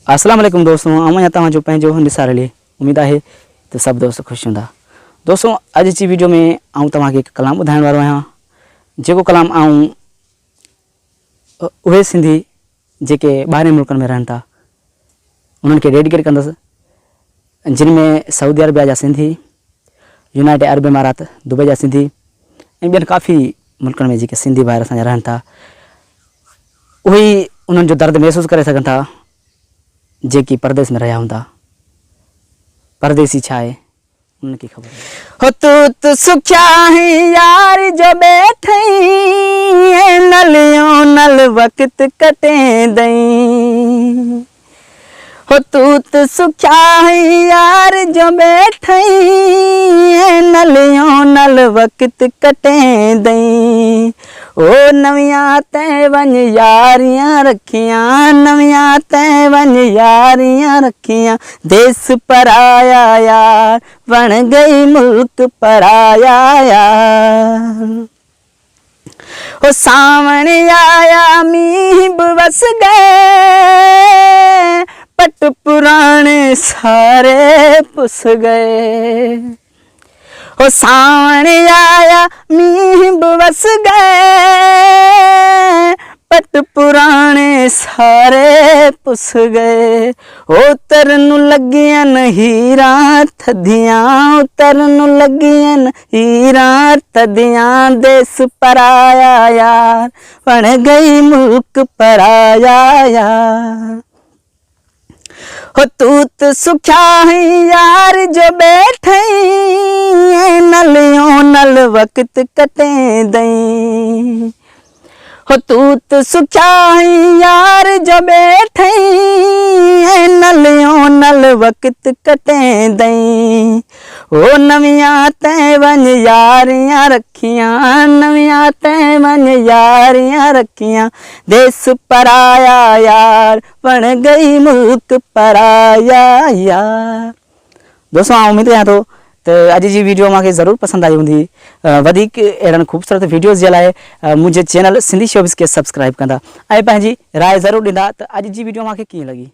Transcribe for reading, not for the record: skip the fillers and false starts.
अस्सलाम वालेकुम दोस्तों, आवां तव्हांजो पंहिंजो निसार अली। उम्मीद है तो सब दोस्त खुश हूंदा। दोस्तों अॼु जी वीडियो में आऊं तव्हांखे हिकु कलाम ॿुधाइण वारो आहियां, जेको कलाम आऊं उहे सिंधी जेके ॿाहिरि मुल्कनि में रहनि था उन्हनि खे डेडिकेट कंदुसि, जिन में सऊदी अरबिया जा सिंधी, यूनाइटेड अरब इमारात दुबई जा सिंधी ऐं ॿियनि काफ़ी मुल्कनि में जेके सिंधी ॿाहिरि असांजा रहनि था, उहे ई उन्हनि जो दर्द महसूसु करे सघनि था जेकी परदेस में रहिया हूंदा। परदेसी छा आहे उन्हनि खे ख़बर हो। तू सुख्या है यार जो बैठे नलियों नल वक्त कटे दई। हो तू सुख्या है यार जो बैठे नलियों नल वक्त कटे दई। ओ नवियां तै वन यारियां रखियां, नवियां तै वन यारियां रखियां, देश पराया यार बन गई मुल्क पराया यार। ओ सावन आया मींह बरस गए, पट पुराने सारे पुस गए। ओ सावन आया मींह बरस गए, पट पुराने सारे पुस गए। उतरन लगियन हीरा थदियां, उतरन लगियन हीरा थदियां, देश पराया यार बन गई मुल्क पराया यार। हो तू सुख्या है यार जो बैठे नलियों नल वक्त कटे दई। हो तू सुख्या है यार जो बैठे नलियों नल वक्त कटे दई। ओ नवियां तै वन यारियां रखियां, नवियां तै वन यारियां रखियां, देश पराया यार बन गई मुल्क पराया यार। दोस्तों उम्मीद कयां थो त अॼु जी वीडियो मूंखे ज़रूरु पसंदि आई हूंदी। वधीक अहिड़नि ख़ूबसूरत वीडियोज़ जे लाइ मुंहिंजे चैनल सिंधी शोबिस खे सब्सक्राइब कंदा ऐं पंहिंजी राय ज़रूरु ॾींदा त अॼु जी वीडियो मूंखे कीअं लॻी।